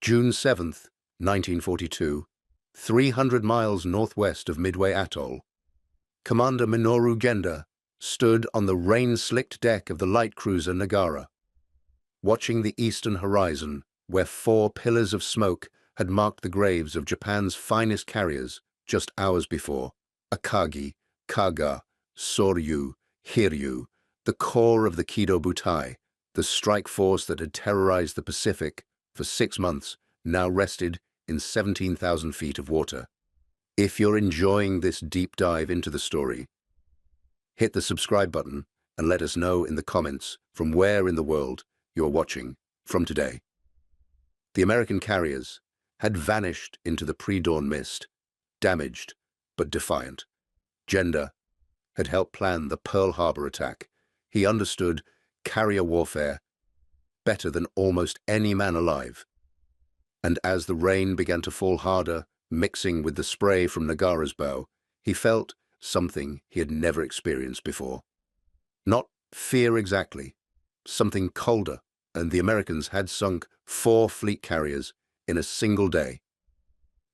June 7, 1942, 300 miles northwest of Midway Atoll, Commander Minoru Genda stood on the rain-slicked deck of the light cruiser Nagara, watching the eastern horizon where 4 pillars of smoke had marked the graves of Japan's finest carriers just hours before. Akagi, Kaga, Soryu, Hiryu, the core of the Kido Butai, the strike force that had terrorized the Pacific for 6 months, now rested in 17,000 feet of water. If you're enjoying this deep dive into the story, hit the subscribe button and let us know in the comments from where in the world you're watching from today. The American carriers had vanished into the pre-dawn mist, damaged but defiant. Genda had helped plan the Pearl Harbor attack. He understood carrier warfare better than almost any man alive. And as the rain began to fall harder, mixing with the spray from Nagara's bow, he felt something he had never experienced before. Not fear exactly, something colder, and the Americans had sunk 4 fleet carriers in a single day.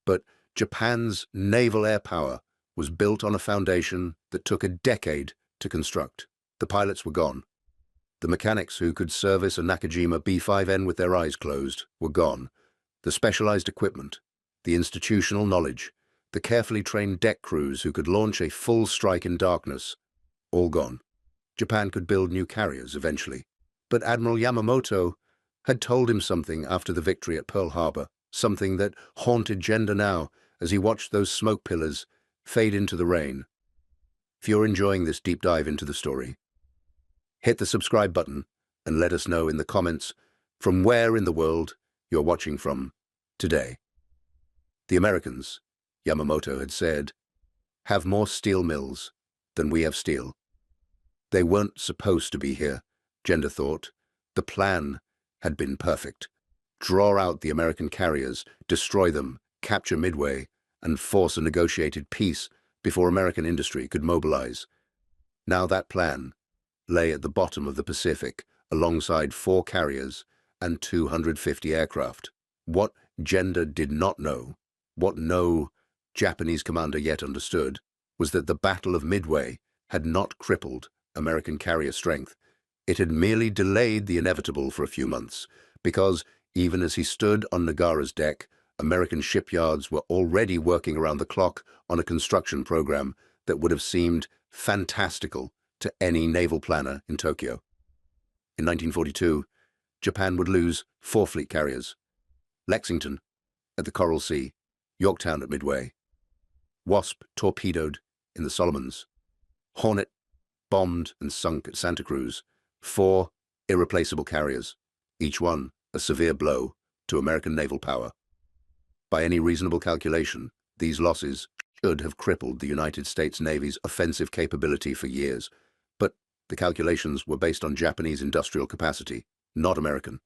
But Japan's naval air power was built on a foundation that took a decade to construct. The pilots were gone. The mechanics who could service a Nakajima B-5N with their eyes closed were gone. The specialized equipment, the institutional knowledge, the carefully trained deck crews who could launch a full strike in darkness, all gone. Japan could build new carriers eventually. But Admiral Yamamoto had told him something after the victory at Pearl Harbor, something that haunted Genda now as he watched those smoke pillars fade into the rain. If you're enjoying this deep dive into the story, hit the subscribe button and let us know in the comments from where in the world you're watching from today. The Americans, Yamamoto had said, have more steel mills than we have steel. They weren't supposed to be here, Genda thought. The plan had been perfect. Draw out the American carriers, destroy them, capture Midway, and force a negotiated peace before American industry could mobilize. Now that plan lay at the bottom of the Pacific, alongside 4 carriers and 250 aircraft. What Genda did not know, what no Japanese commander yet understood, was that the Battle of Midway had not crippled American carrier strength. It had merely delayed the inevitable for a few months, because even as he stood on Nagara's deck, American shipyards were already working around the clock on a construction program that would have seemed fantastical to any naval planner in Tokyo. In 1942, Japan would lose 4 fleet carriers: Lexington at the Coral Sea, Yorktown at Midway, Wasp torpedoed in the Solomons, Hornet bombed and sunk at Santa Cruz. 4 irreplaceable carriers, each one a severe blow to American naval power. By any reasonable calculation, these losses should have crippled the United States Navy's offensive capability for years, but the calculations were based on Japanese industrial capacity, not American.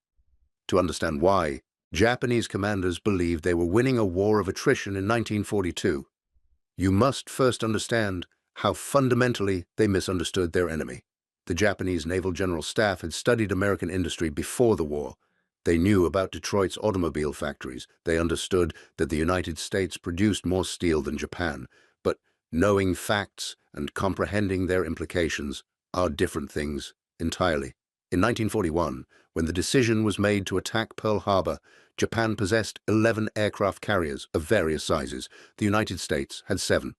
To understand why, Japanese commanders believed they were winning a war of attrition in 1942. You must first understand how fundamentally they misunderstood their enemy. The Japanese Naval General Staff had studied American industry before the war. They knew about Detroit's automobile factories. They understood that the United States produced more steel than Japan. But knowing facts and comprehending their implications are different things entirely. In 1941, when the decision was made to attack Pearl Harbor, Japan possessed 11 aircraft carriers of various sizes. The United States had 7.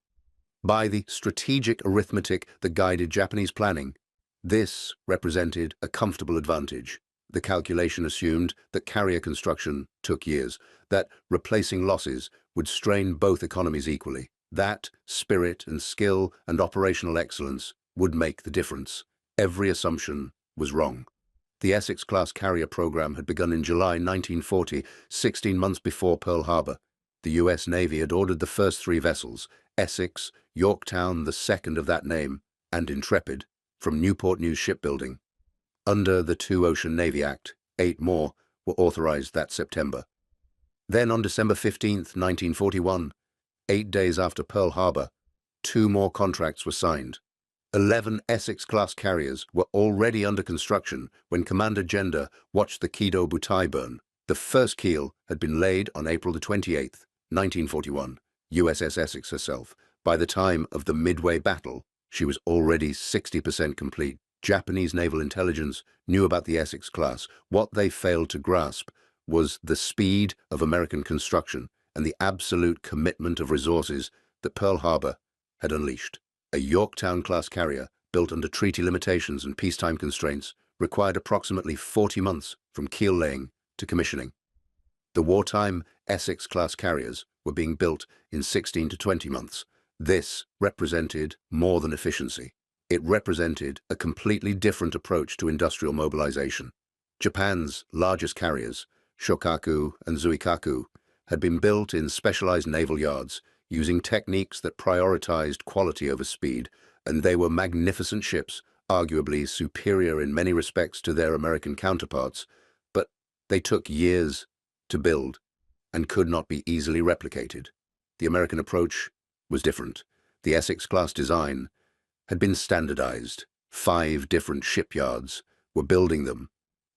By the strategic arithmetic that guided Japanese planning, this represented a comfortable advantage. The calculation assumed that carrier construction took years, that replacing losses would strain both economies equally, that spirit and skill and operational excellence would make the difference. Every assumption was wrong. The Essex-class carrier program had begun in July 1940, 16 months before Pearl Harbor. The U.S. Navy had ordered the first 3 vessels, Essex, Yorktown, the second of that name, and Intrepid, from Newport News Shipbuilding. Under the Two-Ocean Navy Act, 8 more were authorized that September. Then on December 15, 1941, 8 days after Pearl Harbor, 2 more contracts were signed. 11 Essex-class carriers were already under construction when Commander Genda watched the Kido Butai burn. The first keel had been laid on April the 28th, 1941, USS Essex herself. By the time of the Midway battle, she was already 60% complete. Japanese naval intelligence knew about the Essex-class. What they failed to grasp was the speed of American construction and the absolute commitment of resources that Pearl Harbor had unleashed. A Yorktown-class carrier, built under treaty limitations and peacetime constraints, required approximately 40 months from keel laying to commissioning. The wartime Essex-class carriers were being built in 16 to 20 months. This represented more than efficiency. It represented a completely different approach to industrial mobilization. Japan's largest carriers, Shokaku and Zuikaku, had been built in specialized naval yards using techniques that prioritized quality over speed, and they were magnificent ships, arguably superior in many respects to their American counterparts, but they took years to build and could not be easily replicated. The American approach was different. The Essex-class design had been standardized. 5 different shipyards were building them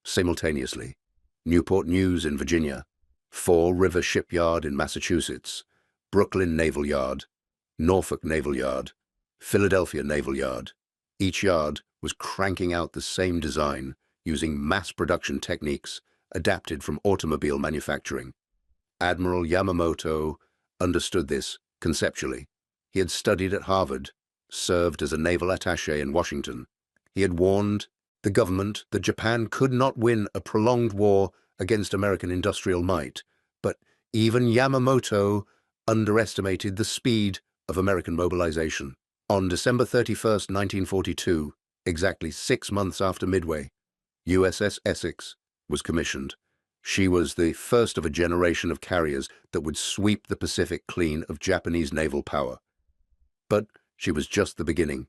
simultaneously. Newport News in Virginia, Fall River Shipyard in Massachusetts, Brooklyn Naval Yard, Norfolk Naval Yard, Philadelphia Naval Yard. Each yard was cranking out the same design using mass production techniques adapted from automobile manufacturing. Admiral Yamamoto understood this conceptually. He had studied at Harvard, served as a naval attaché in Washington. He had warned the government that Japan could not win a prolonged war against American industrial might, but even Yamamoto underestimated the speed of American mobilization. On December 31st, 1942, exactly 6 months after Midway, USS Essex was commissioned. She was the first of a generation of carriers that would sweep the Pacific clean of Japanese naval power. But she was just the beginning.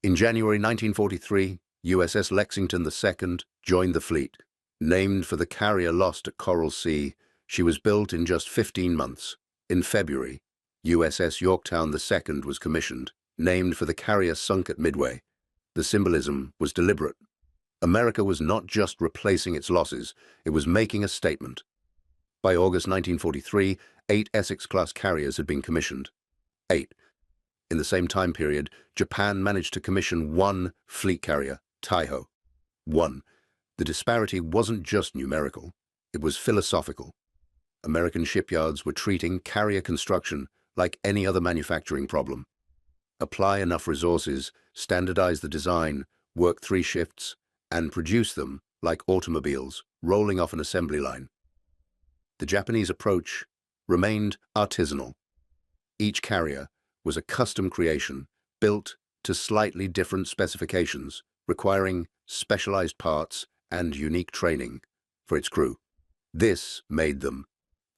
In January 1943, USS Lexington II joined the fleet. Named for the carrier lost at Coral Sea, she was built in just 15 months. In February, USS Yorktown II was commissioned, named for the carrier sunk at Midway. The symbolism was deliberate. America was not just replacing its losses, it was making a statement. By August 1943, 8 Essex-class carriers had been commissioned. 8. In the same time period, Japan managed to commission 1 fleet carrier, Taiho. 1. The disparity wasn't just numerical, it was philosophical. American shipyards were treating carrier construction like any other manufacturing problem. Apply enough resources, standardize the design, work 3 shifts, and produce them like automobiles rolling off an assembly line. The Japanese approach remained artisanal. Each carrier was a custom creation built to slightly different specifications, requiring specialized parts and unique training for its crew. This made them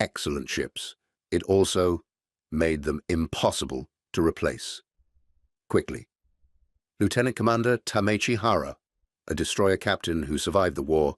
excellent ships. It also made them impossible to replace quickly. Lieutenant Commander Tamechi Hara, a destroyer captain who survived the war,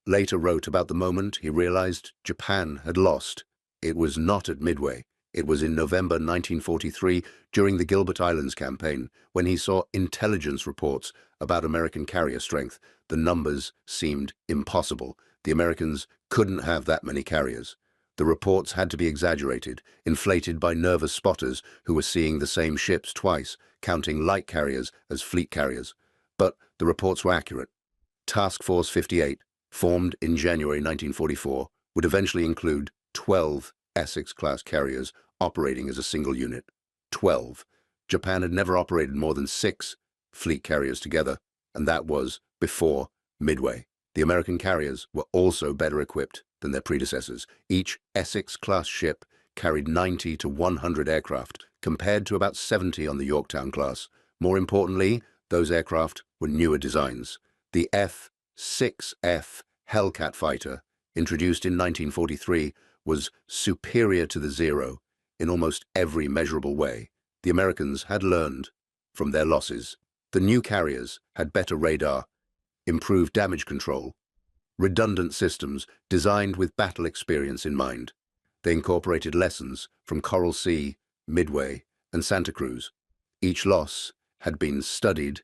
later wrote about the moment he realized Japan had lost. It was not at Midway. It was in November 1943, during the Gilbert Islands campaign, when he saw intelligence reports about American carrier strength. The numbers seemed impossible. The Americans couldn't have that many carriers. The reports had to be exaggerated, inflated by nervous spotters who were seeing the same ships twice, counting light carriers as fleet carriers. But the reports were accurate. Task Force 58, formed in January 1944, would eventually include 12 Essex-class carriers operating as a single unit. 12. Japan had never operated more than 6 fleet carriers together, and that was before Midway. The American carriers were also better equipped than their predecessors. Each Essex-class ship carried 90 to 100 aircraft, compared to about 70 on the Yorktown class. More importantly, those aircraft were newer designs. The F-6F Hellcat fighter, introduced in 1943, was superior to the Zero in almost every measurable way. The Americans had learned from their losses. The new carriers had better radar, improved damage control, redundant systems designed with battle experience in mind. They incorporated lessons from Coral Sea, Midway, and Santa Cruz. Each loss had been studied,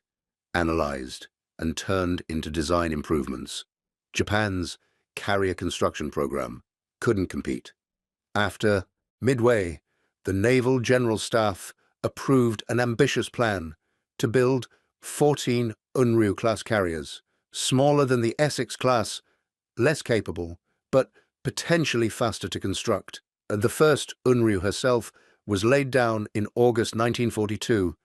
analyzed, and turned into design improvements. Japan's carrier construction program couldn't compete. After Midway, the Naval General Staff approved an ambitious plan to build 14 Unryu-class carriers, smaller than the Essex-class, less capable, but potentially faster to construct. The first Unryu herself was laid down in August 1942.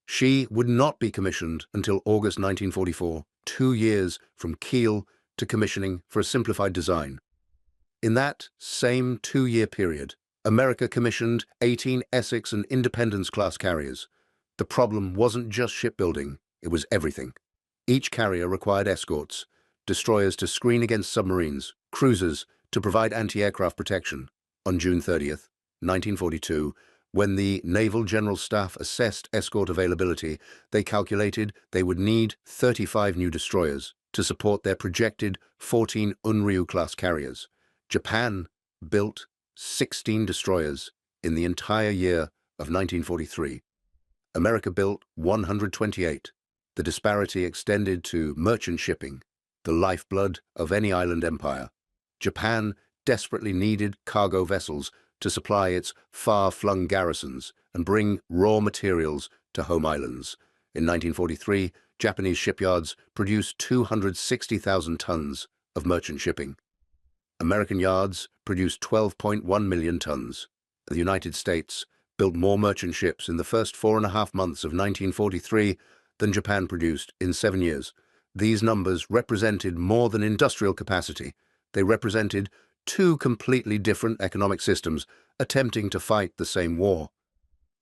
She would not be commissioned until August 1944, 2 years from keel to commissioning for a simplified design. In that same 2-year period, America commissioned 18 Essex and Independence-class carriers. The problem wasn't just shipbuilding, it was everything. Each carrier required escorts, destroyers to screen against submarines, cruisers to provide anti-aircraft protection. On June 30th, 1942, when the Naval General Staff assessed escort availability, they calculated they would need 35 new destroyers to support their projected 14 Unryu-class carriers. Japan built 16 destroyers in the entire year of 1943. America built 128. The disparity extended to merchant shipping, the lifeblood of any island empire. Japan desperately needed cargo vessels to supply its far-flung garrisons and bring raw materials to home islands. In 1943, Japanese shipyards produced 260,000 tons of merchant shipping. American yards produced 12.1 million tons. The United States built more merchant ships in the first 4.5 months of 1943 than Japan produced in 7 years. These numbers represented more than industrial capacity. They represented two completely different economic systems attempting to fight the same war.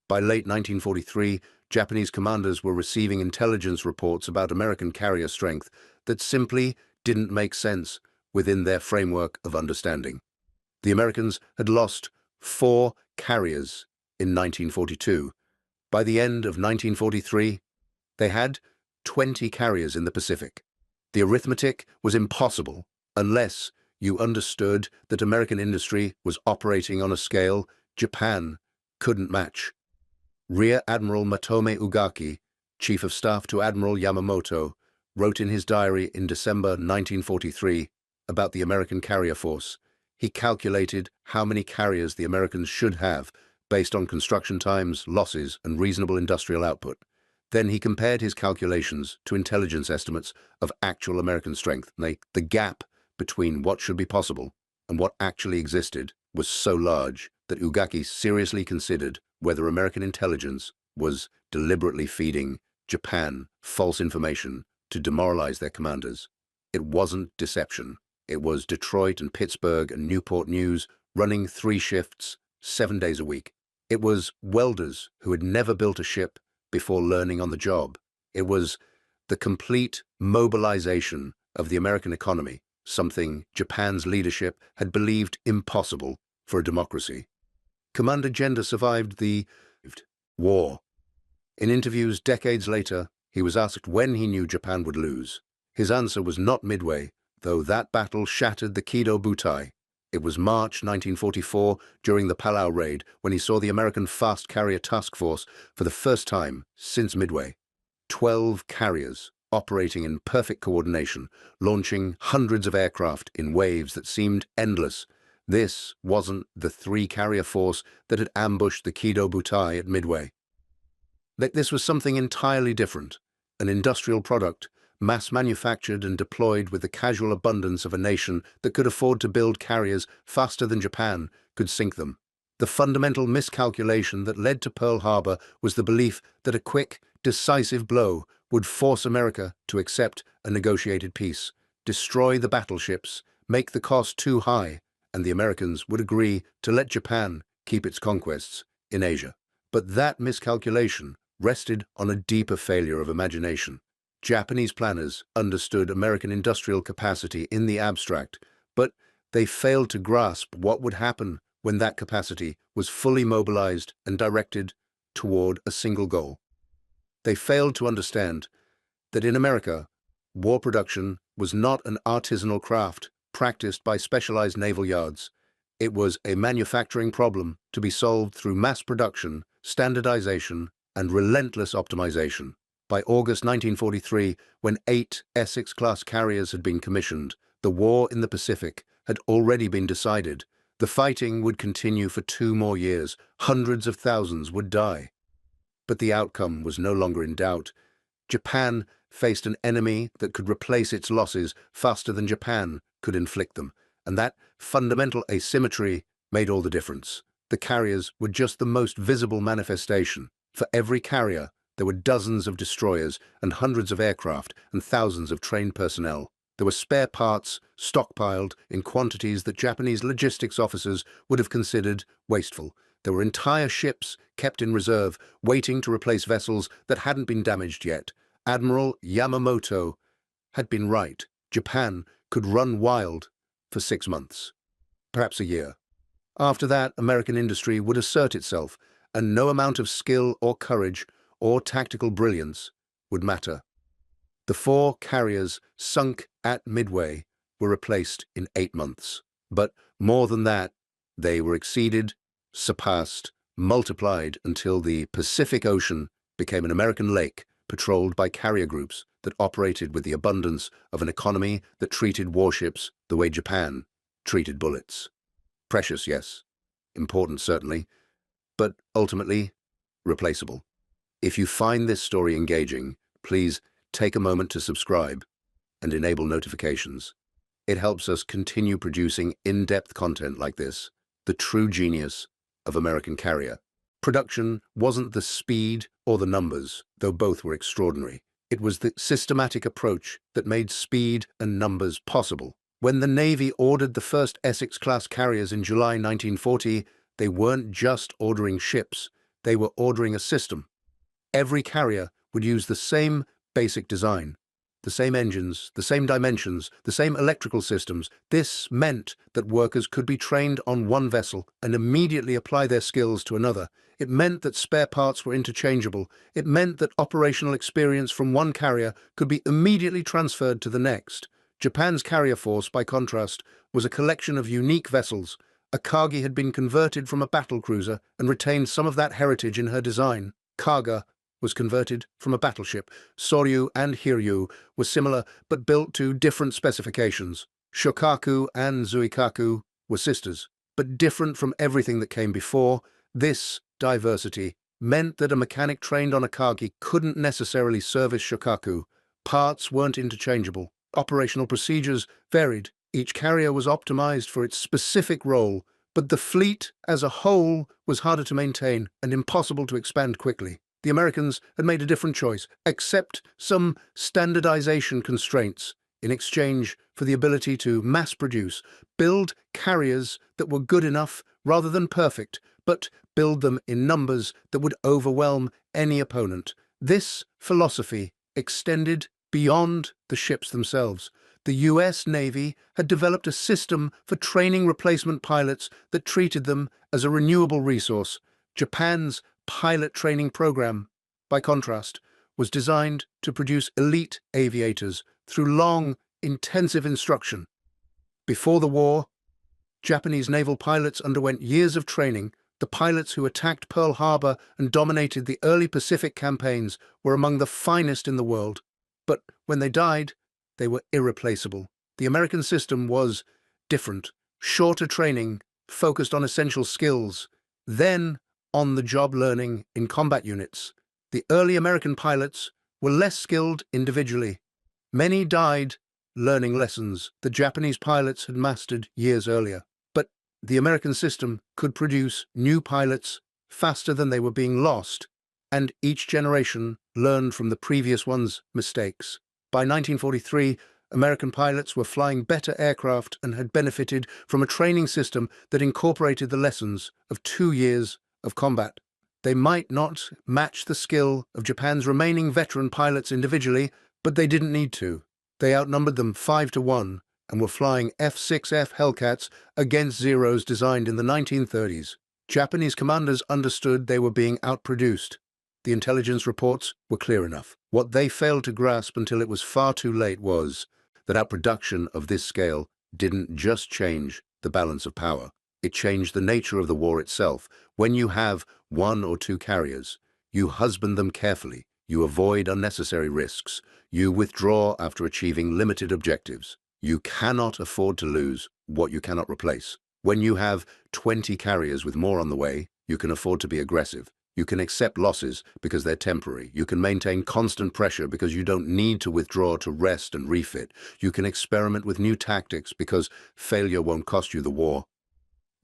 By late 1943, Japanese commanders were receiving intelligence reports about American carrier strength that simply didn't make sense within their framework of understanding. The Americans had lost 4 carriers in 1942. By the end of 1943, they had 20 carriers in the Pacific. The arithmetic was impossible unless you understood that American industry was operating on a scale Japan couldn't match. Rear Admiral Matome Ugaki, Chief of Staff to Admiral Yamamoto, wrote in his diary in December 1943 about the American carrier force. He calculated how many carriers the Americans should have based on construction times, losses, and reasonable industrial output. Then he compared his calculations to intelligence estimates of actual American strength. The gap between what should be possible and what actually existed was so large that Ugaki seriously considered whether American intelligence was deliberately feeding Japan false information to demoralize their commanders. It wasn't deception. It was Detroit and Pittsburgh and Newport News running 3 shifts, 7 days a week. It was welders who had never built a ship before learning on the job. It was the complete mobilization of the American economy, something Japan's leadership had believed impossible for a democracy. Commander Genda survived the war. In interviews decades later, he was asked when he knew Japan would lose. His answer was not Midway, though that battle shattered the Kido Butai. It was March 1944, during the Palau raid, when he saw the American fast carrier task force for the first time since Midway. 12 carriers operating in perfect coordination, launching hundreds of aircraft in waves that seemed endless. This wasn't the 3-carrier force that had ambushed the Kido Butai at Midway. This was something entirely different, an industrial product, mass-manufactured and deployed with the casual abundance of a nation that could afford to build carriers faster than Japan could sink them. The fundamental miscalculation that led to Pearl Harbor was the belief that a quick, decisive blow would force America to accept a negotiated peace, destroy the battleships, make the cost too high, and the Americans would agree to let Japan keep its conquests in Asia. But that miscalculation rested on a deeper failure of imagination. Japanese planners understood American industrial capacity in the abstract, but they failed to grasp what would happen when that capacity was fully mobilized and directed toward a single goal. They failed to understand that in America, war production was not an artisanal craft practiced by specialized naval yards. It was a manufacturing problem to be solved through mass production, standardization, and relentless optimization. By August 1943, when 8 Essex-class carriers had been commissioned, The war in the Pacific had already been decided. The fighting would continue for 2 more years. Hundreds of thousands would die. But the outcome was no longer in doubt. Japan faced an enemy that could replace its losses faster than Japan could inflict them, and that fundamental asymmetry made all the difference. The carriers were just the most visible manifestation. For every carrier, there were dozens of destroyers and hundreds of aircraft and thousands of trained personnel. There were spare parts stockpiled in quantities that Japanese logistics officers would have considered wasteful. There were entire ships kept in reserve, waiting to replace vessels that hadn't been damaged yet. Admiral Yamamoto had been right. Japan could run wild for 6 months, perhaps a year. After that, American industry would assert itself, and no amount of skill or courage or tactical brilliance would matter. The 4 carriers sunk at Midway were replaced in 8 months. But more than that, they were exceeded, surpassed, multiplied until the Pacific Ocean became an American lake patrolled by carrier groups that operated with the abundance of an economy that treated warships the way Japan treated bullets. Precious, yes. Important, certainly. But ultimately, replaceable. If you find this story engaging, please take a moment to subscribe and enable notifications. It helps us continue producing in-depth content like this, the true genius of American carrier. Production wasn't the speed or the numbers, though both were extraordinary. It was the systematic approach that made speed and numbers possible. When the Navy ordered the first Essex-class carriers in July 1940, they weren't just ordering ships, they were ordering a system. Every carrier would use the same basic design, the same engines, the same dimensions, the same electrical systems. This meant that workers could be trained on one vessel and immediately apply their skills to another. It meant that spare parts were interchangeable. It meant that operational experience from one carrier could be immediately transferred to the next. Japan's carrier force, by contrast, was a collection of unique vessels. Akagi had been converted from a battlecruiser and retained some of that heritage in her design. Kaga was converted from a battleship. Soryu and Hiryu were similar but built to different specifications. Shokaku and Zuikaku were sisters, but different from everything that came before. This diversity meant that a mechanic trained on Akagi couldn't necessarily service Shokaku. Parts weren't interchangeable. Operational procedures varied. Each carrier was optimized for its specific role, but the fleet as a whole was harder to maintain and impossible to expand quickly. The Americans had made a different choice, accept some standardization constraints in exchange for the ability to mass-produce, build carriers that were good enough rather than perfect, but build them in numbers that would overwhelm any opponent. This philosophy extended beyond the ships themselves. The US Navy had developed a system for training replacement pilots that treated them as a renewable resource. Japan's pilot training program, by contrast, was designed to produce elite aviators through long, intensive instruction. Before the war, Japanese naval pilots underwent years of training. The pilots who attacked Pearl Harbor and dominated the early Pacific campaigns were among the finest in the world. But when they died, they were irreplaceable. The American system was different. Shorter training, focused on essential skills, then on-the-job learning in combat units. The early American pilots were less skilled individually. Many died learning lessons the Japanese pilots had mastered years earlier. But the American system could produce new pilots faster than they were being lost, and each generation learned from the previous one's mistakes. By 1943, American pilots were flying better aircraft and had benefited from a training system that incorporated the lessons of 2 years of combat. They might not match the skill of Japan's remaining veteran pilots individually, but they didn't need to. They outnumbered them 5-1 and were flying F-6F Hellcats against Zeros designed in the 1930s. Japanese commanders understood they were being outproduced. The intelligence reports were clear enough. What they failed to grasp until it was far too late was that outproduction of this scale didn't just change the balance of power. It changed the nature of the war itself. When you have 1 or 2 carriers, you husband them carefully, you avoid unnecessary risks, you withdraw after achieving limited objectives. You cannot afford to lose what you cannot replace. When you have 20 carriers with more on the way, you can afford to be aggressive. You can accept losses because they're temporary. You can maintain constant pressure because you don't need to withdraw to rest and refit. You can experiment with new tactics because failure won't cost you the war.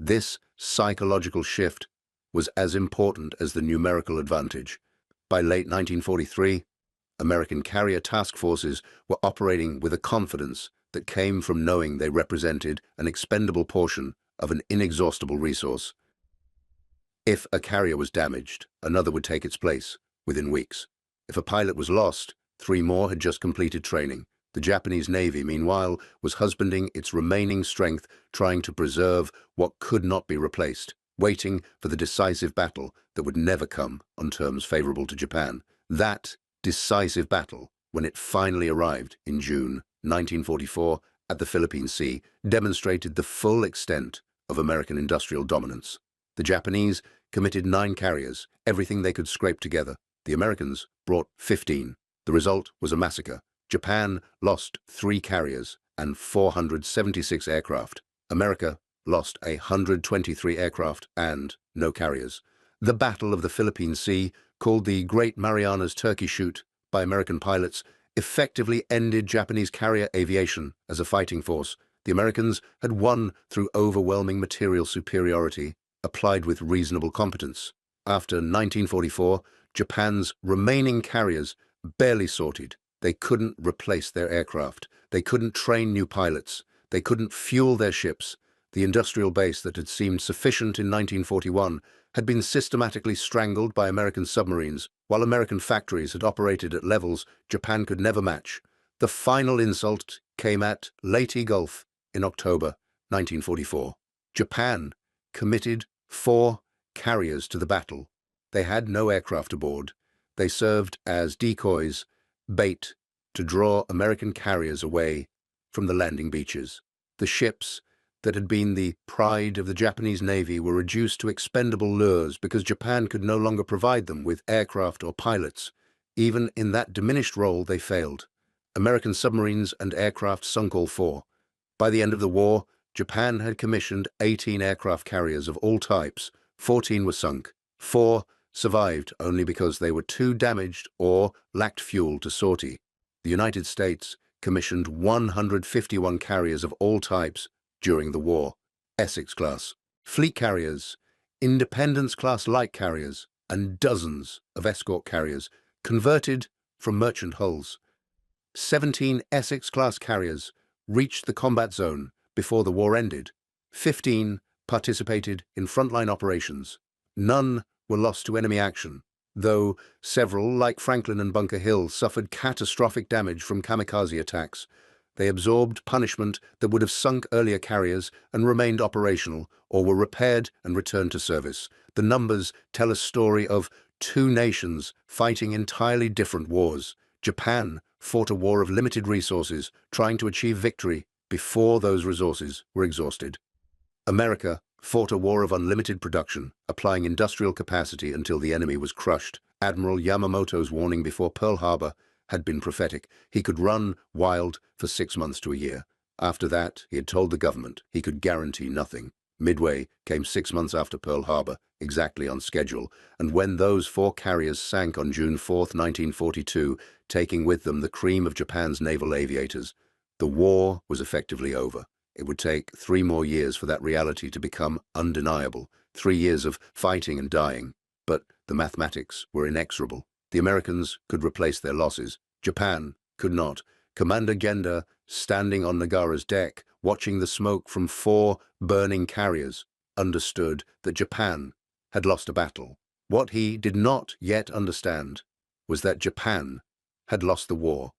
This psychological shift was as important as the numerical advantage. By late 1943, American carrier task forces were operating with a confidence that came from knowing they represented an expendable portion of an inexhaustible resource. If a carrier was damaged, another would take its place within weeks. If a pilot was lost, 3 more had just completed training. The Japanese Navy, meanwhile, was husbanding its remaining strength, trying to preserve what could not be replaced, waiting for the decisive battle that would never come on terms favorable to Japan. That decisive battle, when it finally arrived in June 1944 at the Philippine Sea, demonstrated the full extent of American industrial dominance. The Japanese committed 9 carriers, everything they could scrape together. The Americans brought 15. The result was a massacre. Japan lost 3 carriers and 476 aircraft. America lost 123 aircraft and no carriers. The Battle of the Philippine Sea, called the Great Marianas Turkey Shoot by American pilots, effectively ended Japanese carrier aviation as a fighting force. The Americans had won through overwhelming material superiority, applied with reasonable competence. After 1944, Japan's remaining carriers barely sorted. They couldn't replace their aircraft. They couldn't train new pilots. They couldn't fuel their ships. The industrial base that had seemed sufficient in 1941 had been systematically strangled by American submarines, while American factories had operated at levels Japan could never match. The final insult came at Leyte Gulf in October 1944. Japan committed 4 carriers to the battle. They had no aircraft aboard. They served as decoys, bait to draw American carriers away from the landing beaches. The ships that had been the pride of the Japanese Navy were reduced to expendable lures because Japan could no longer provide them with aircraft or pilots. Even in that diminished role, they failed. American submarines and aircraft sunk all 4. By the end of the war, Japan had commissioned 18 aircraft carriers of all types. 14 were sunk. 4 survived only because they were too damaged or lacked fuel to sortie. The United States commissioned 151 carriers of all types during the war: Essex-class, fleet carriers, Independence-class light carriers, and dozens of escort carriers converted from merchant hulls. 17 Essex-class carriers reached the combat zone before the war ended. 15 participated in frontline operations. None were lost to enemy action, though several, like Franklin and Bunker Hill, suffered catastrophic damage from kamikaze attacks. They absorbed punishment that would have sunk earlier carriers and remained operational, or were repaired and returned to service. The numbers tell a story of 2 nations fighting entirely different wars. Japan fought a war of limited resources, trying to achieve victory before those resources were exhausted. America fought a war of unlimited production, applying industrial capacity until the enemy was crushed. Admiral Yamamoto's warning before Pearl Harbor had been prophetic. He could run wild for 6 months to a year. After that, he had told the government he could guarantee nothing. Midway came 6 months after Pearl Harbor, exactly on schedule, and when those 4 carriers sank on June 4, 1942, taking with them the cream of Japan's naval aviators, the war was effectively over. It would take 3 more years for that reality to become undeniable, 3 years of fighting and dying. But the mathematics were inexorable. The Americans could replace their losses. Japan could not. Commander Genda, standing on Nagara's deck, watching the smoke from 4 burning carriers, understood that Japan had lost a battle. What he did not yet understand was that Japan had lost the war.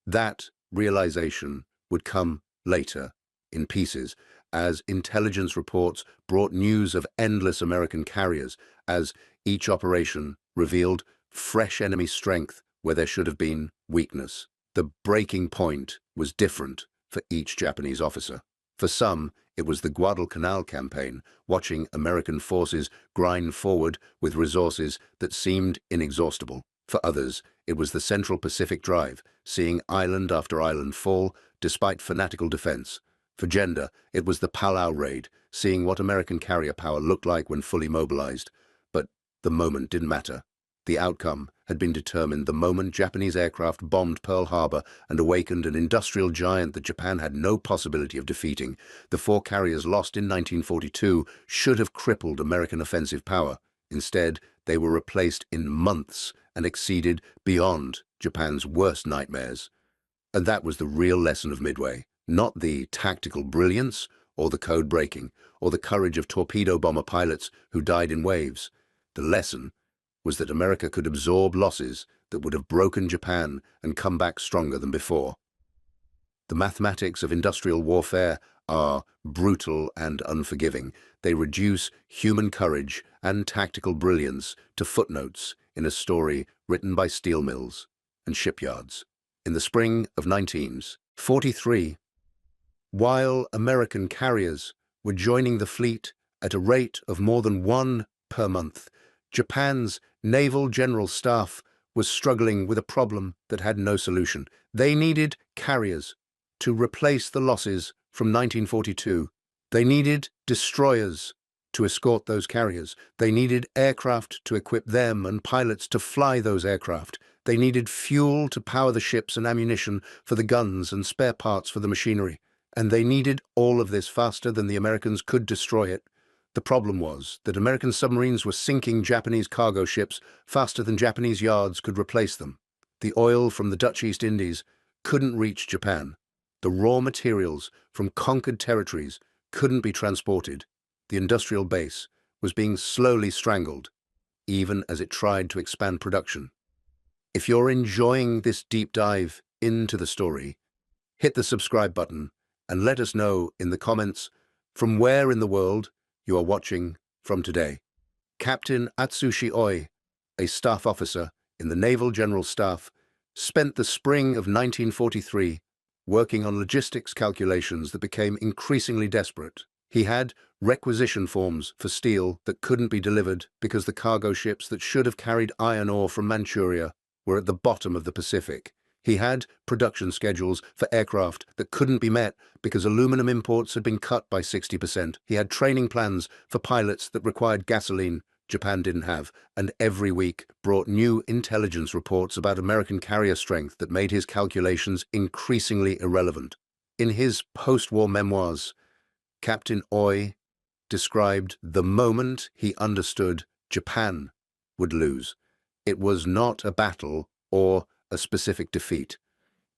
That realization would come later, in pieces, as intelligence reports brought news of endless American carriers, as each operation revealed fresh enemy strength where there should have been weakness. The breaking point was different for each Japanese officer. For some, it was the Guadalcanal campaign, watching American forces grind forward with resources that seemed inexhaustible. For others, It was the Central Pacific Drive, seeing island after island fall despite fanatical defense. For Genda, it was the Palau raid, seeing what American carrier power looked like when fully mobilized. But the moment didn't matter. The outcome had been determined the moment Japanese aircraft bombed Pearl Harbor and awakened an industrial giant that Japan had no possibility of defeating. The 4 carriers lost in 1942 should have crippled American offensive power. Instead, they were replaced in months and exceeded beyond Japan's worst nightmares. And that was the real lesson of Midway, not the tactical brilliance or the code breaking or the courage of torpedo bomber pilots who died in waves. The lesson was that America could absorb losses that would have broken Japan and come back stronger than before. The mathematics of industrial warfare are brutal and unforgiving. They reduce human courage and tactical brilliance to footnotes in a story written by steel mills and shipyards. In the spring of 1943, while American carriers were joining the fleet at a rate of more than 1 per month, Japan's Naval General Staff was struggling with a problem that had no solution. They needed carriers to replace the losses from 1942. They needed destroyers to escort those carriers. They needed aircraft to equip them and pilots to fly those aircraft. They needed fuel to power the ships and ammunition for the guns and spare parts for the machinery. And they needed all of this faster than the Americans could destroy it. The problem was that American submarines were sinking Japanese cargo ships faster than Japanese yards could replace them. The oil from the Dutch East Indies couldn't reach Japan. The raw materials from conquered territories couldn't be transported. The industrial base was being slowly strangled, even as it tried to expand production. If you're enjoying this deep dive into the story, hit the subscribe button and let us know in the comments from where in the world you are watching from today. Captain Atsushi Oi, a staff officer in the Naval General Staff, spent the spring of 1943 working on logistics calculations that became increasingly desperate. He had requisition forms for steel that couldn't be delivered because the cargo ships that should have carried iron ore from Manchuria were at the bottom of the Pacific. He had production schedules for aircraft that couldn't be met because aluminum imports had been cut by 60%. He had training plans for pilots that required gasoline Japan didn't have, and every week brought new intelligence reports about American carrier strength that made his calculations increasingly irrelevant. In his post-war memoirs, Captain Oi described the moment he understood Japan would lose. It was not a battle or a specific defeat.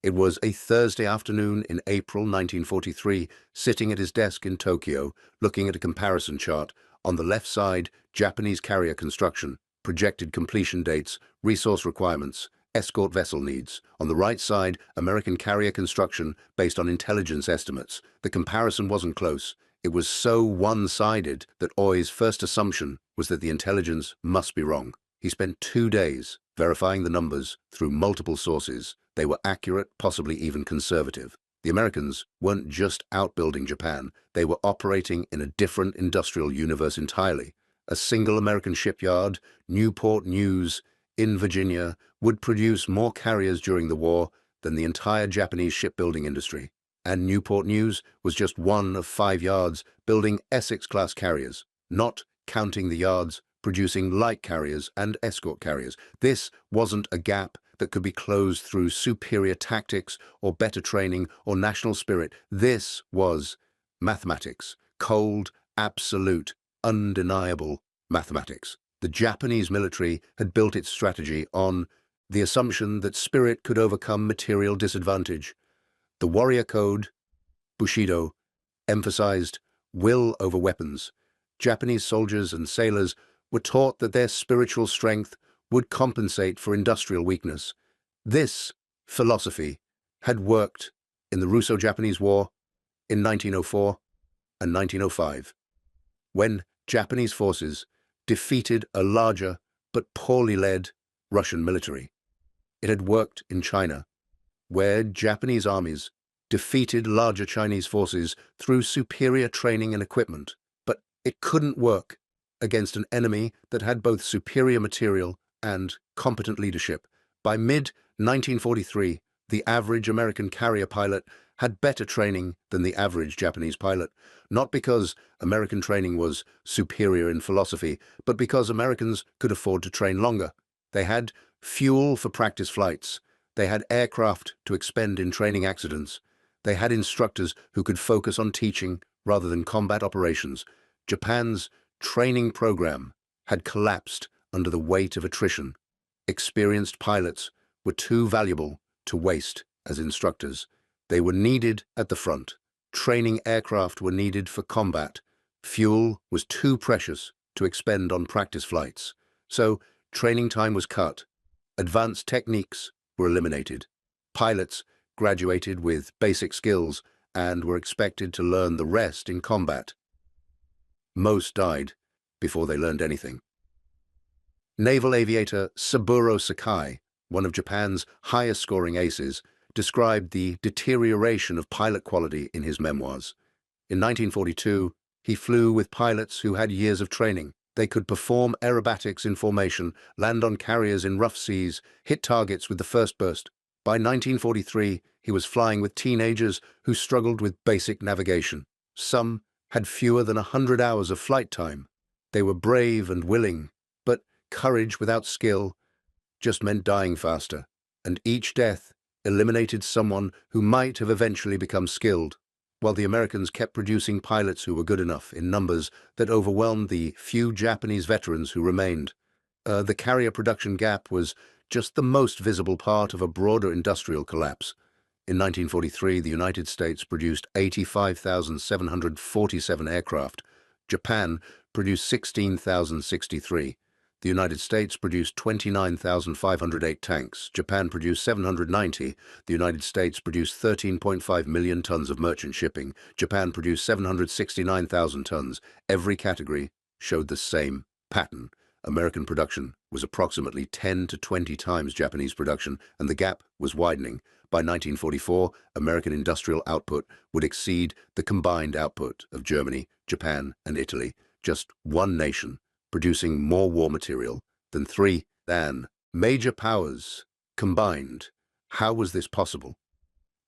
It was a Thursday afternoon in April 1943, sitting at his desk in Tokyo, looking at a comparison chart. On the left side, Japanese carrier construction, projected completion dates, resource requirements, escort vessel needs. On the right side, American carrier construction based on intelligence estimates. The comparison wasn't close. It was so one-sided that Oi's first assumption was that the intelligence must be wrong. He spent 2 days verifying the numbers through multiple sources. They were accurate, possibly even conservative. The Americans weren't just outbuilding Japan, they were operating in a different industrial universe entirely. A single American shipyard, Newport News, in Virginia, would produce more carriers during the war than the entire Japanese shipbuilding industry. And Newport News was just one of 5 yards building Essex-class carriers, not counting the yards producing light carriers and escort carriers. This wasn't a gap that could be closed through superior tactics or better training or national spirit. This was mathematics, cold, absolute, undeniable mathematics. The Japanese military had built its strategy on the assumption that spirit could overcome material disadvantage. The warrior code, Bushido, emphasized will over weapons. Japanese soldiers and sailors were taught that their spiritual strength would compensate for industrial weakness. This philosophy had worked in the Russo-Japanese War in 1904 and 1905, when Japanese forces defeated a larger but poorly led Russian military. It had worked in China, where Japanese armies defeated larger Chinese forces through superior training and equipment, but it couldn't work against an enemy that had both superior material and competent leadership. By mid-1943, the average American carrier pilot had better training than the average Japanese pilot, not because American training was superior in philosophy, but because Americans could afford to train longer. They had fuel for practice flights. They had aircraft to expend in training accidents. They had instructors who could focus on teaching rather than combat operations. Japan's training program had collapsed under the weight of attrition. Experienced pilots were too valuable to waste as instructors. They were needed at the front. Training aircraft were needed for combat. Fuel was too precious to expend on practice flights. So training time was cut. Advanced techniques were eliminated. Pilots graduated with basic skills and were expected to learn the rest in combat. Most died before they learned anything. Naval aviator Saburo Sakai, one of Japan's highest-scoring aces, described the deterioration of pilot quality in his memoirs. In 1942, he flew with pilots who had years of training. They could perform aerobatics in formation, land on carriers in rough seas, hit targets with the first burst. By 1943, he was flying with teenagers who struggled with basic navigation. Some had fewer than 100 hours of flight time. They were brave and willing, but courage without skill just meant dying faster, and each death eliminated someone who might have eventually become skilled, while the Americans kept producing pilots who were good enough in numbers that overwhelmed the few Japanese veterans who remained. The carrier production gap was just the most visible part of a broader industrial collapse. In 1943, the United States produced 85,747 aircraft. Japan produced 16,063. The United States produced 29,508 tanks. Japan produced 790. The United States produced 13.5 million tons of merchant shipping. Japan produced 769,000 tons. Every category showed the same pattern. American production was approximately 10 to 20 times Japanese production, and the gap was widening. By 1944, American industrial output would exceed the combined output of Germany, Japan, and Italy, just one nation, producing more war material than three major powers combined. How was this possible?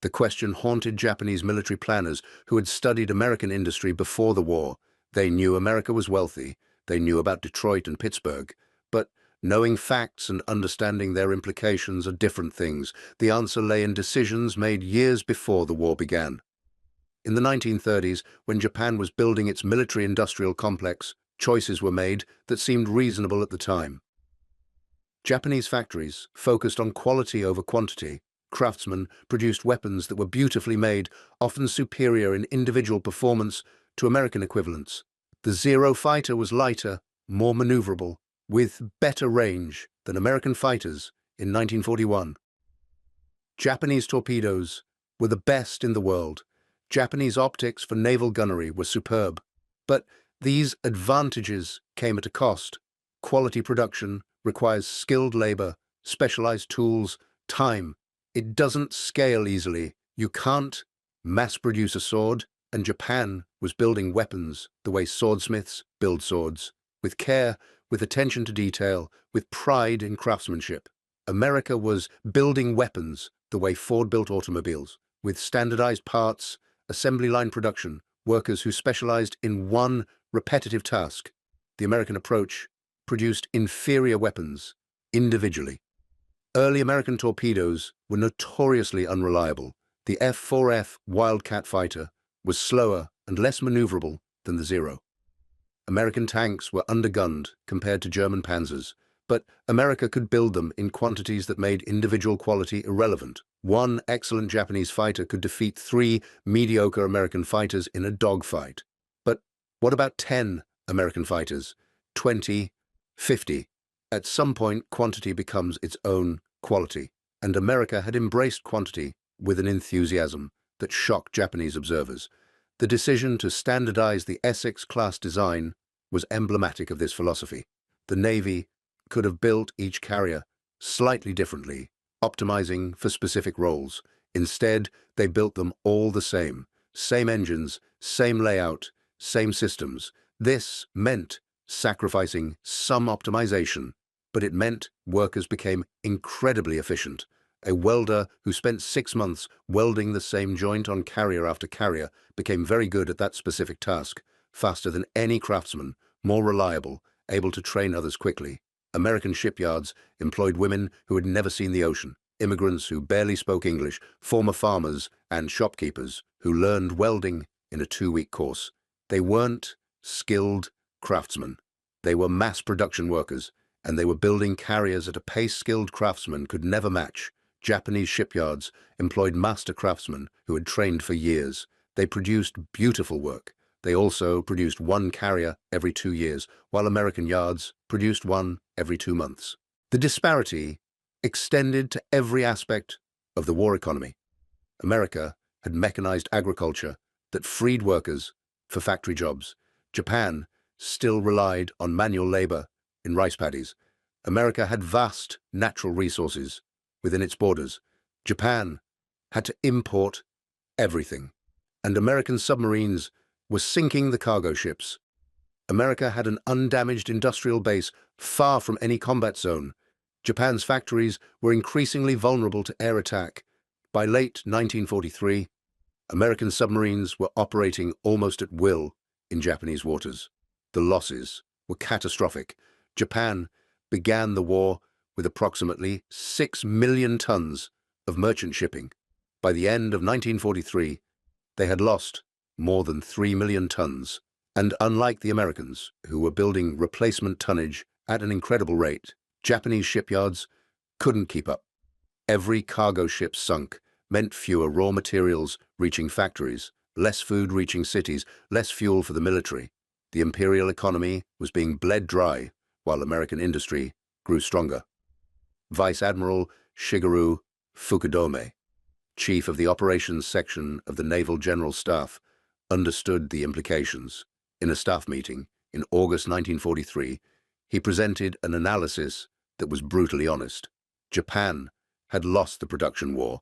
The question haunted Japanese military planners who had studied American industry before the war. They knew America was wealthy. They knew about Detroit and Pittsburgh. But knowing facts and understanding their implications are different things. The answer lay in decisions made years before the war began. In the 1930s, when Japan was building its military-industrial complex, choices were made that seemed reasonable at the time. Japanese factories focused on quality over quantity. Craftsmen produced weapons that were beautifully made, often superior in individual performance to American equivalents. The Zero fighter was lighter, more maneuverable, with better range than American fighters in 1941. Japanese torpedoes were the best in the world. Japanese optics for naval gunnery were superb. But these advantages came at a cost. Quality production requires skilled labor, specialized tools, time. It doesn't scale easily. You can't mass-produce a sword, and Japan was building weapons the way swordsmiths build swords, with care, with attention to detail, with pride in craftsmanship. America was building weapons the way Ford built automobiles, with standardized parts, assembly line production, workers who specialized in one repetitive task. The American approach produced inferior weapons individually. Early American torpedoes were notoriously unreliable. The F-4F Wildcat fighter was slower and less maneuverable than the Zero. American tanks were undergunned compared to German panzers, but America could build them in quantities that made individual quality irrelevant. One excellent Japanese fighter could defeat 3 mediocre American fighters in a dogfight. But what about 10 American fighters? 20? 50? At some point, quantity becomes its own quality, and America had embraced quantity with an enthusiasm that shocked Japanese observers. The decision to standardize the Essex-class design was emblematic of this philosophy. The Navy could have built each carrier slightly differently, optimizing for specific roles. Instead, they built them all the same engines, same layout, same systems. This meant sacrificing some optimization but it meant workers became incredibly efficient. A welder who spent 6 months welding the same joint on carrier after carrier became very good at that specific task, faster than any craftsman, more reliable, able to train others quickly. American shipyards employed women who had never seen the ocean, immigrants who barely spoke English, former farmers and shopkeepers who learned welding in a 2-week course. They weren't skilled craftsmen. They were mass production workers, and they were building carriers at a pace skilled craftsmen could never match. Japanese shipyards employed master craftsmen who had trained for years. They produced beautiful work. They also produced one carrier every 2 years, while American yards produced one every 2 months. The disparity extended to every aspect of the war economy. America had mechanized agriculture that freed workers for factory jobs. Japan still relied on manual labor in rice paddies. America had vast natural resources within its borders. Japan had to import everything, and American submarines were sinking the cargo ships. America had an undamaged industrial base far from any combat zone. Japan's factories were increasingly vulnerable to air attack. By late 1943, American submarines were operating almost at will in Japanese waters. The losses were catastrophic. Japan began the war with approximately 6 million tons of merchant shipping. By the end of 1943, they had lost more than 3 million tons. And unlike the Americans, who were building replacement tonnage at an incredible rate, Japanese shipyards couldn't keep up. Every cargo ship sunk meant fewer raw materials reaching factories, less food reaching cities, less fuel for the military. The imperial economy was being bled dry, while American industry grew stronger. Vice Admiral Shigeru Fukudome, chief of the operations section of the Naval General Staff, understood the implications. In a staff meeting in August 1943, he presented an analysis that was brutally honest. Japan had lost the production war.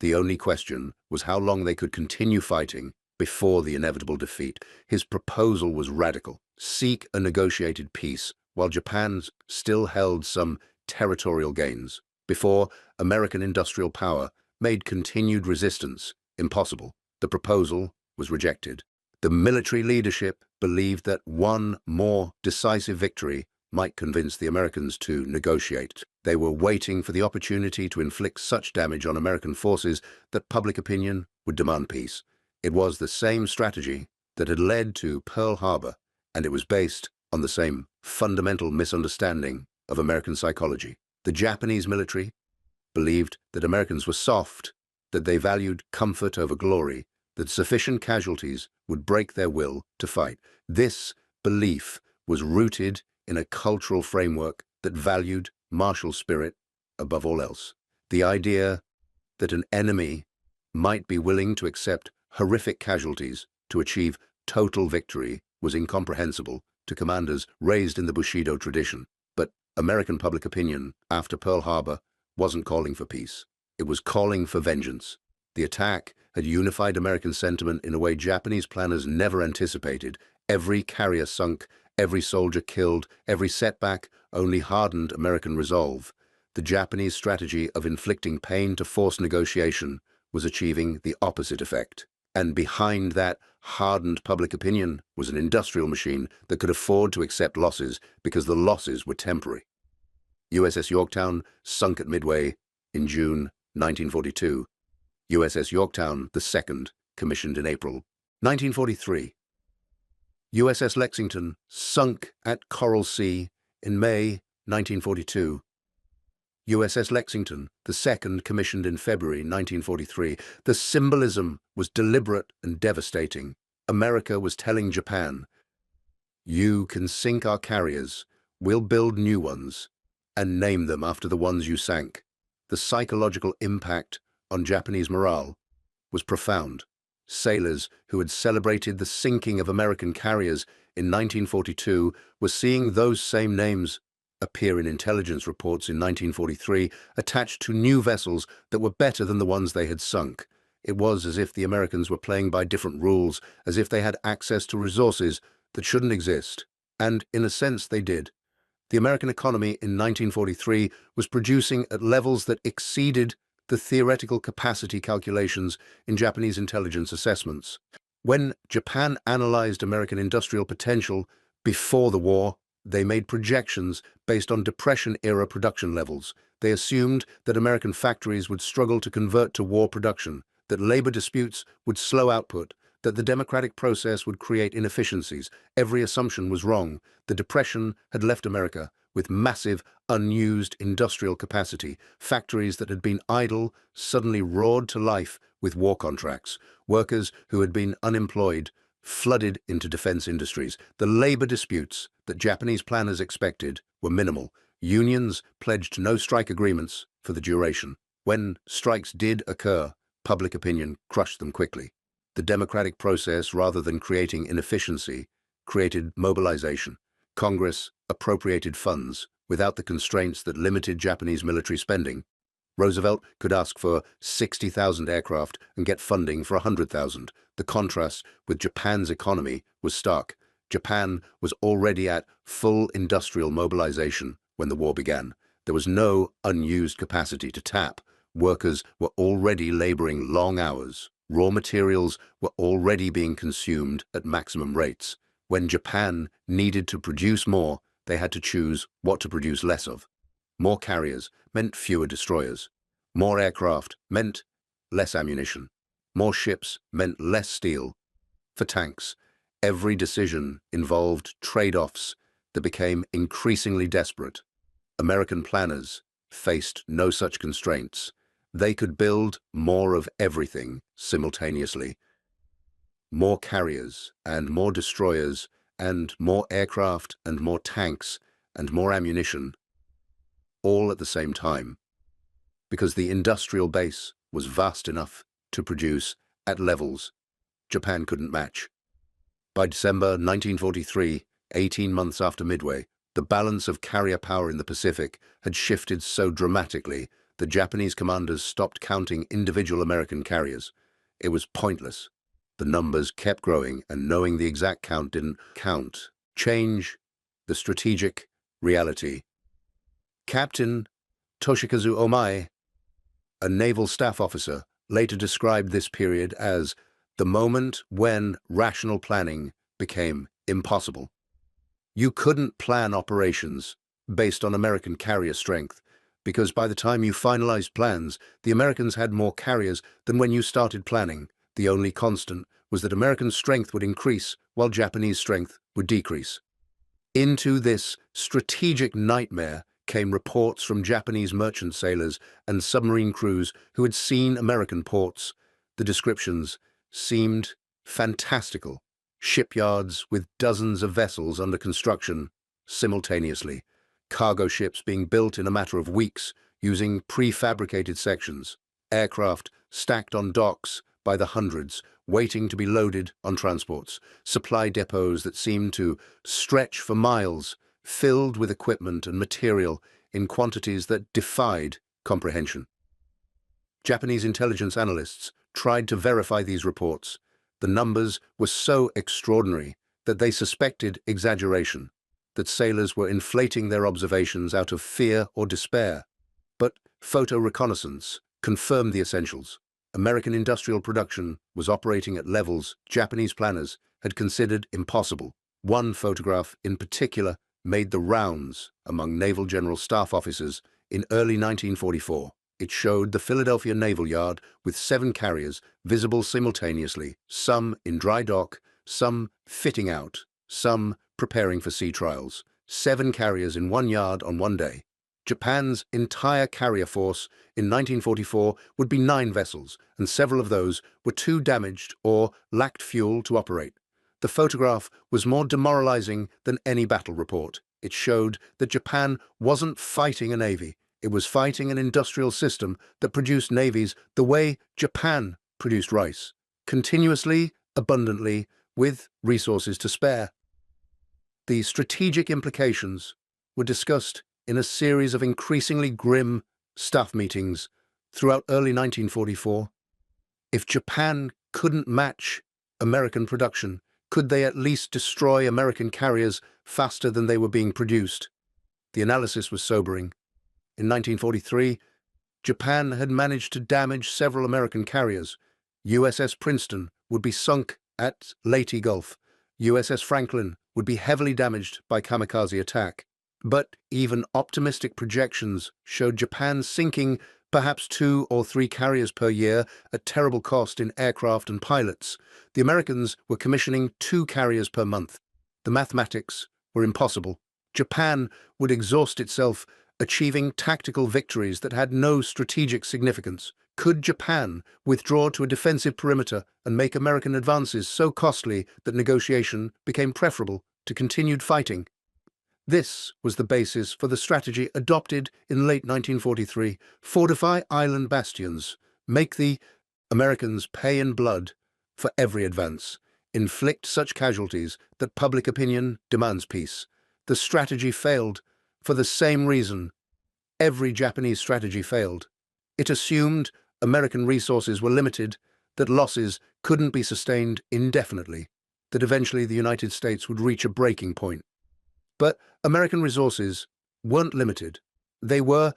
The only question was how long they could continue fighting before the inevitable defeat. His proposal was radical: seek a negotiated peace while Japan still held some territorial gains, before American industrial power made continued resistance impossible. The proposal was rejected. The military leadership believed that one more decisive victory might convince the Americans to negotiate. They were waiting for the opportunity to inflict such damage on American forces that public opinion would demand peace. It was the same strategy that had led to Pearl Harbor, and it was based on the same fundamental misunderstanding of American psychology. The Japanese military believed that Americans were soft, that they valued comfort over glory, that sufficient casualties would break their will to fight. This belief was rooted in a cultural framework that valued martial spirit above all else. The idea that an enemy might be willing to accept horrific casualties to achieve total victory was incomprehensible to commanders raised in the Bushido tradition. But American public opinion after Pearl Harbor wasn't calling for peace. It was calling for vengeance. The attack had unified American sentiment in a way Japanese planners never anticipated. Every carrier sunk, every soldier killed, every setback only hardened American resolve. The Japanese strategy of inflicting pain to force negotiation was achieving the opposite effect. And behind that hardened public opinion was an industrial machine that could afford to accept losses because the losses were temporary. USS Yorktown sunk at Midway in June 1942. USS Yorktown II, commissioned in April 1943. USS Lexington sunk at Coral Sea in May 1942. USS Lexington II, commissioned in February 1943. The symbolism was deliberate and devastating. America was telling Japan, "You can sink our carriers, we'll build new ones, and name them after the ones you sank." The psychological impact on Japanese morale was profound. Sailors who had celebrated the sinking of American carriers in 1942 were seeing those same names appear in intelligence reports in 1943 attached to new vessels that were better than the ones they had sunk. It was as if the Americans were playing by different rules, as if they had access to resources that shouldn't exist. And in a sense they did. The American economy in 1943 was producing at levels that exceeded the theoretical capacity calculations in Japanese intelligence assessments. When Japan analyzed American industrial potential before the war, they made projections based on Depression-era production levels. They assumed that American factories would struggle to convert to war production, that labor disputes would slow output, that the democratic process would create inefficiencies. Every assumption was wrong. The Depression had left America with massive, unused industrial capacity. Factories that had been idle suddenly roared to life with war contracts. Workers who had been unemployed flooded into defense industries. The labor disputes that Japanese planners expected were minimal. Unions pledged no strike agreements for the duration. When strikes did occur, public opinion crushed them quickly. The democratic process, rather than creating inefficiency, created mobilization. Congress appropriated funds without the constraints that limited Japanese military spending. Roosevelt could ask for 60,000 aircraft and get funding for 100,000. The contrast with Japan's economy was stark. Japan was already at full industrial mobilization when the war began. There was no unused capacity to tap. Workers were already laboring long hours. Raw materials were already being consumed at maximum rates. When Japan needed to produce more, they had to choose what to produce less of. More carriers meant fewer destroyers. More aircraft meant less ammunition. More ships meant less steel. For tanks, every decision involved trade-offs that became increasingly desperate. American planners faced no such constraints. They could build more of everything simultaneously. More carriers and more destroyers and more aircraft and more tanks and more ammunition, all at the same time, because the industrial base was vast enough to produce at levels Japan couldn't match. By December 1943, 18 months after Midway, the balance of carrier power in the Pacific had shifted so dramatically that Japanese commanders stopped counting individual American carriers. It was pointless. The numbers kept growing, and knowing the exact count didn't count. Change the strategic reality. Captain Toshikazu Omae, a naval staff officer, later described this period as the moment when rational planning became impossible. You couldn't plan operations based on American carrier strength, because by the time you finalized plans, the Americans had more carriers than when you started planning. The only constant was that American strength would increase while Japanese strength would decrease. Into this strategic nightmare came reports from Japanese merchant sailors and submarine crews who had seen American ports. The descriptions seemed fantastical. Shipyards with dozens of vessels under construction simultaneously. Cargo ships being built in a matter of weeks using prefabricated sections. Aircraft stacked on docks by the hundreds, waiting to be loaded on transports. Supply depots that seemed to stretch for miles, filled with equipment and material in quantities that defied comprehension. Japanese intelligence analysts tried to verify these reports. The numbers were so extraordinary that they suspected exaggeration, that sailors were inflating their observations out of fear or despair. But photo reconnaissance confirmed the essentials. American industrial production was operating at levels Japanese planners had considered impossible. One photograph in particular made the rounds among Naval General Staff officers in early 1944. It showed the Philadelphia Naval Yard with 7 carriers visible simultaneously, some in dry dock, some fitting out, some preparing for sea trials. 7 carriers in one yard on one day. Japan's entire carrier force in 1944 would be 9 vessels, and several of those were too damaged or lacked fuel to operate. The photograph was more demoralizing than any battle report. It showed that Japan wasn't fighting a navy. It was fighting an industrial system that produced navies the way Japan produced rice, continuously, abundantly, with resources to spare. The strategic implications were discussed in a series of increasingly grim staff meetings throughout early 1944. If Japan couldn't match American production, could they at least destroy American carriers faster than they were being produced? The analysis was sobering. In 1943, Japan had managed to damage several American carriers. USS Princeton would be sunk at Leyte Gulf. USS Franklin would be heavily damaged by kamikaze attack. But even optimistic projections showed Japan sinking perhaps 2 or 3 carriers per year at terrible cost in aircraft and pilots. The Americans were commissioning 2 carriers per month. The mathematics were impossible. Japan would exhaust itself, achieving tactical victories that had no strategic significance. Could Japan withdraw to a defensive perimeter and make American advances so costly that negotiation became preferable to continued fighting? This was the basis for the strategy adopted in late 1943. Fortify island bastions. Make the Americans pay in blood for every advance. Inflict such casualties that public opinion demands peace. The strategy failed for the same reason every Japanese strategy failed. It assumed American resources were limited, that losses couldn't be sustained indefinitely, that eventually the United States would reach a breaking point. But American resources weren't limited. They were,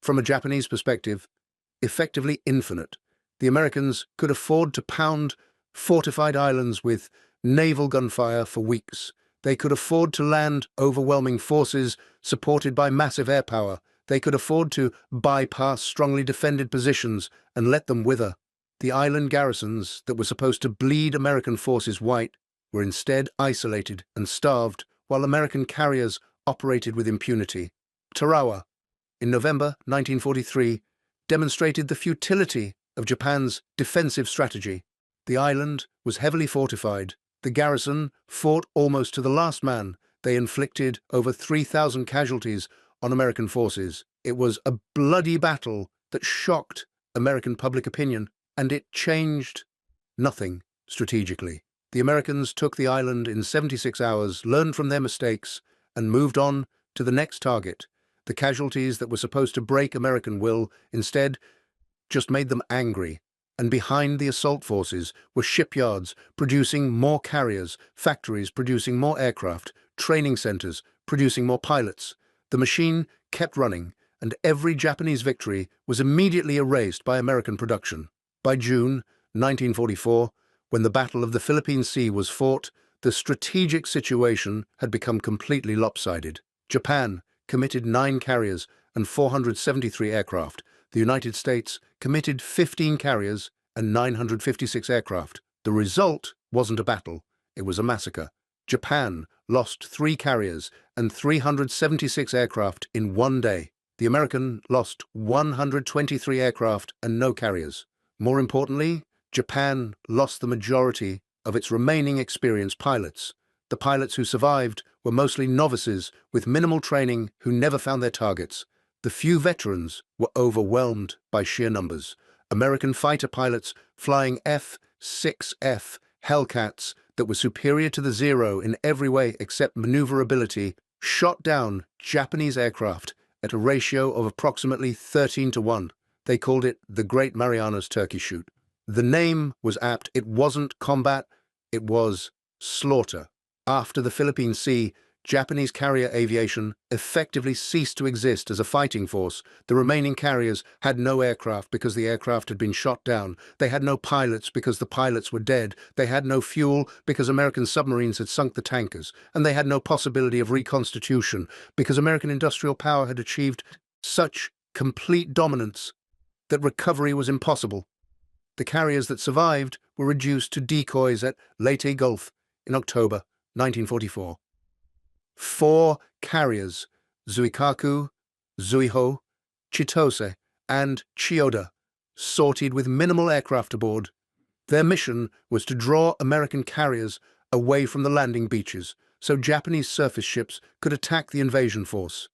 from a Japanese perspective, effectively infinite. The Americans could afford to pound fortified islands with naval gunfire for weeks. They could afford to land overwhelming forces supported by massive air power. They could afford to bypass strongly defended positions and let them wither. The island garrisons that were supposed to bleed American forces white were instead isolated and starved, while American carriers operated with impunity. Tarawa, in November 1943, demonstrated the futility of Japan's defensive strategy. The island was heavily fortified. The garrison fought almost to the last man. They inflicted over 3,000 casualties on American forces. It was a bloody battle that shocked American public opinion, and it changed nothing strategically. The Americans took the island in 76 hours, learned from their mistakes, and moved on to the next target. The casualties that were supposed to break American will, instead, just made them angry. And behind the assault forces were shipyards producing more carriers, factories producing more aircraft, training centers producing more pilots. The machine kept running, and every Japanese victory was immediately erased by American production. By June 1944, when the Battle of the Philippine Sea was fought, the strategic situation had become completely lopsided. Japan committed 9 carriers and 473 aircraft. The United States committed 15 carriers and 956 aircraft. The result wasn't a battle, it was a massacre. Japan lost 3 carriers and 376 aircraft in one day. The American lost 123 aircraft and no carriers. More importantly, Japan lost the majority of its remaining experienced pilots. The pilots who survived were mostly novices with minimal training who never found their targets. The few veterans were overwhelmed by sheer numbers. American fighter pilots flying F-6F Hellcats that were superior to the Zero in every way except maneuverability shot down Japanese aircraft at a ratio of approximately 13-1. They called it the Great Marianas Turkey Shoot. The name was apt. It wasn't combat, it was slaughter. After the Philippine Sea, Japanese carrier aviation effectively ceased to exist as a fighting force. The remaining carriers had no aircraft because the aircraft had been shot down. They had no pilots because the pilots were dead. They had no fuel because American submarines had sunk the tankers. And they had no possibility of reconstitution because American industrial power had achieved such complete dominance that recovery was impossible. The carriers that survived were reduced to decoys at Leyte Gulf in October 1944. 4 carriers, Zuikaku, Zuiho, Chitose, and Chiyoda, sorted with minimal aircraft aboard. Their mission was to draw American carriers away from the landing beaches so Japanese surface ships could attack the invasion force.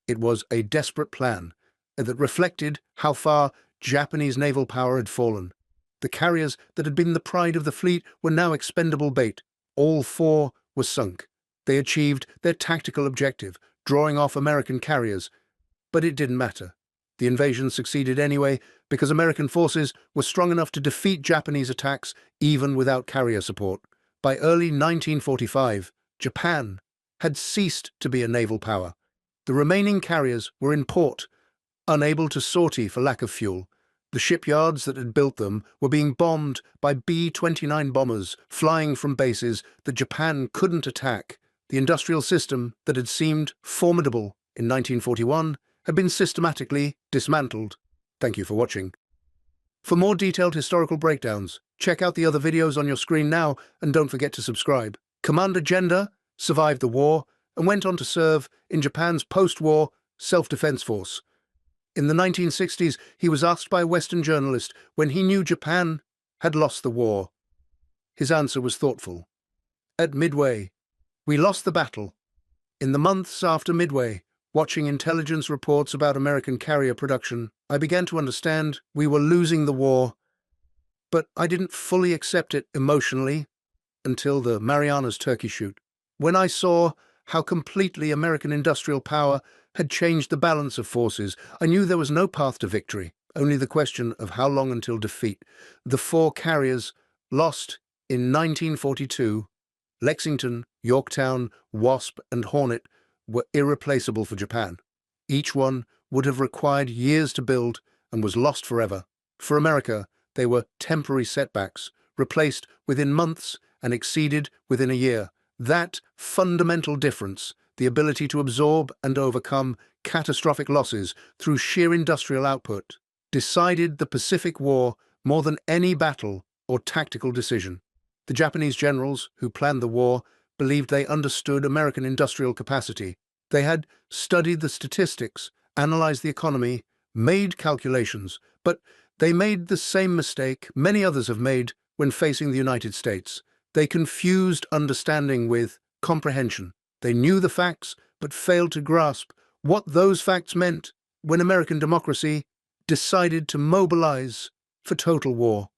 It was a desperate plan that reflected how far Japanese naval power had fallen. The carriers that had been the pride of the fleet were now expendable bait. All 4 were sunk. They achieved their tactical objective, drawing off American carriers. But it didn't matter. The invasion succeeded anyway because American forces were strong enough to defeat Japanese attacks even without carrier support. By early 1945, Japan had ceased to be a naval power. The remaining carriers were in port, unable to sortie for lack of fuel. The shipyards that had built them were being bombed by B-29 bombers flying from bases that Japan couldn't attack. The industrial system that had seemed formidable in 1941 had been systematically dismantled. Thank you for watching. For more detailed historical breakdowns, check out the other videos on your screen now and don't forget to subscribe. Commander Genda survived the war and went on to serve in Japan's post-war self-defense force. In the 1960s, he was asked by a Western journalist when he knew Japan had lost the war. His answer was thoughtful. At Midway, we lost the battle. In the months after Midway, watching intelligence reports about American carrier production, I began to understand we were losing the war, but I didn't fully accept it emotionally until the Marianas turkey shoot. When I saw how completely American industrial power had changed the balance of forces, I knew there was no path to victory, only the question of how long until defeat. The four carriers lost in 1942, Lexington, Yorktown, Wasp, and Hornet, were irreplaceable for Japan. Each one would have required years to build and was lost forever. For America, they were temporary setbacks, replaced within months and exceeded within a year. That fundamental difference, the ability to absorb and overcome catastrophic losses through sheer industrial output, decided the Pacific War more than any battle or tactical decision. The Japanese generals who planned the war believed they understood American industrial capacity. They had studied the statistics, analyzed the economy, made calculations, but they made the same mistake many others have made when facing the United States. They confused understanding with comprehension. They knew the facts, but failed to grasp what those facts meant when American democracy decided to mobilize for total war.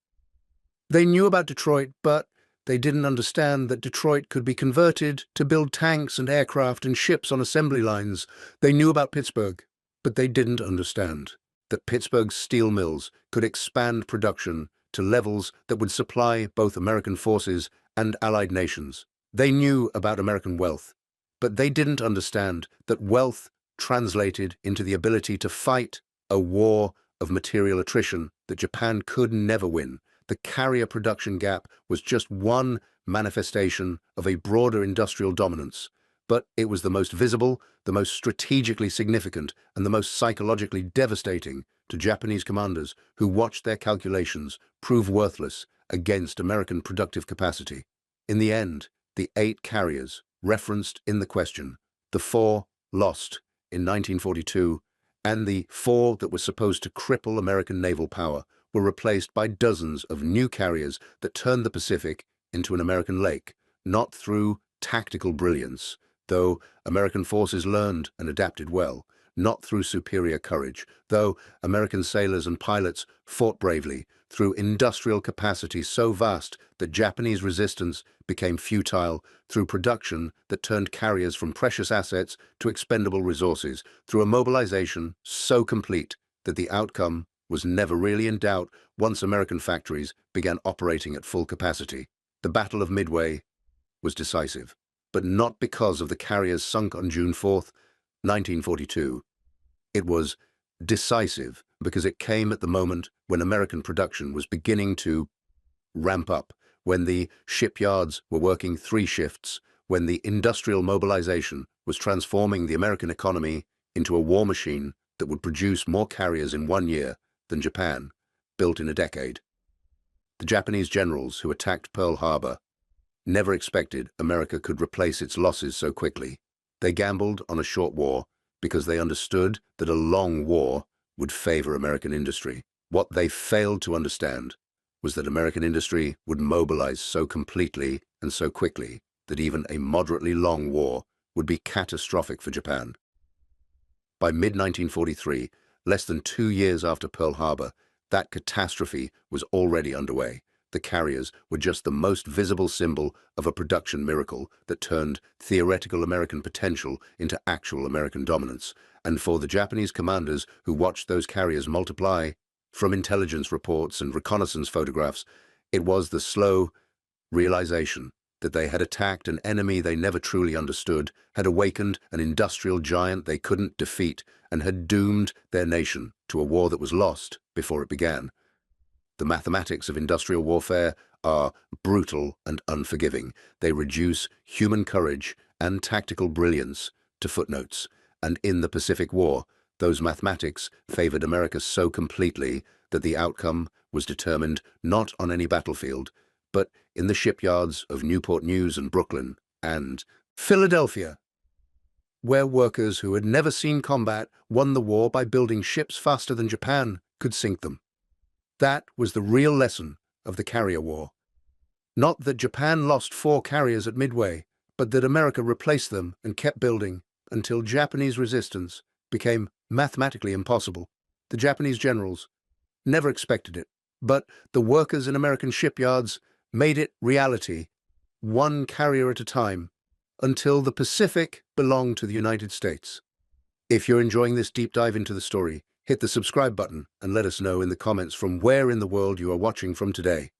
They knew about Detroit, but they didn't understand that Detroit could be converted to build tanks and aircraft and ships on assembly lines. They knew about Pittsburgh, but they didn't understand that Pittsburgh's steel mills could expand production to levels that would supply both American forces and allied nations. They knew about American wealth, but they didn't understand that wealth translated into the ability to fight a war of material attrition that Japan could never win. The carrier production gap was just one manifestation of a broader industrial dominance, but it was the most visible, the most strategically significant, and the most psychologically devastating to Japanese commanders who watched their calculations prove worthless against American productive capacity. In the end, the 8 carriers referenced in the question, the 4 lost in 1942, and the 4 that were supposed to cripple American naval power were replaced by dozens of new carriers that turned the Pacific into an American lake, not through tactical brilliance, though American forces learned and adapted well, not through superior courage, though American sailors and pilots fought bravely, through industrial capacity so vast that Japanese resistance became futile, through production that turned carriers from precious assets to expendable resources, through a mobilization so complete that the outcome was never really in doubt once American factories began operating at full capacity. The Battle of Midway was decisive, but not because of the carriers sunk on June 4th, 1942. It was decisive because it came at the moment when American production was beginning to ramp up, when the shipyards were working 3 shifts, when the industrial mobilization was transforming the American economy into a war machine that would produce more carriers in 1 year than Japan built in a decade. The Japanese generals who attacked Pearl Harbor never expected America could replace its losses so quickly. They gambled on a short war because they understood that a long war would favor American industry. What they failed to understand was that American industry would mobilize so completely and so quickly that even a moderately long war would be catastrophic for Japan. By mid-1943, less than 2 years after Pearl Harbor, that catastrophe was already underway. The carriers were just the most visible symbol of a production miracle that turned theoretical American potential into actual American dominance. And for the Japanese commanders who watched those carriers multiply, from intelligence reports and reconnaissance photographs, it was the slow realization that they had attacked an enemy they never truly understood, had awakened an industrial giant they couldn't defeat, and had doomed their nation to a war that was lost before it began. The mathematics of industrial warfare are brutal and unforgiving. They reduce human courage and tactical brilliance to footnotes. And in the Pacific War, those mathematics favored America so completely that the outcome was determined not on any battlefield, but in the shipyards of Newport News and Brooklyn and Philadelphia, where workers who had never seen combat won the war by building ships faster than Japan could sink them. That was the real lesson of the carrier war. Not that Japan lost 4 carriers at Midway, but that America replaced them and kept building until Japanese resistance became mathematically impossible. The Japanese generals never expected it, but the workers in American shipyards made it reality, 1 carrier at a time, until the Pacific belonged to the United States. If you're enjoying this deep dive into the story, hit the subscribe button and let us know in the comments from where in the world you are watching from today.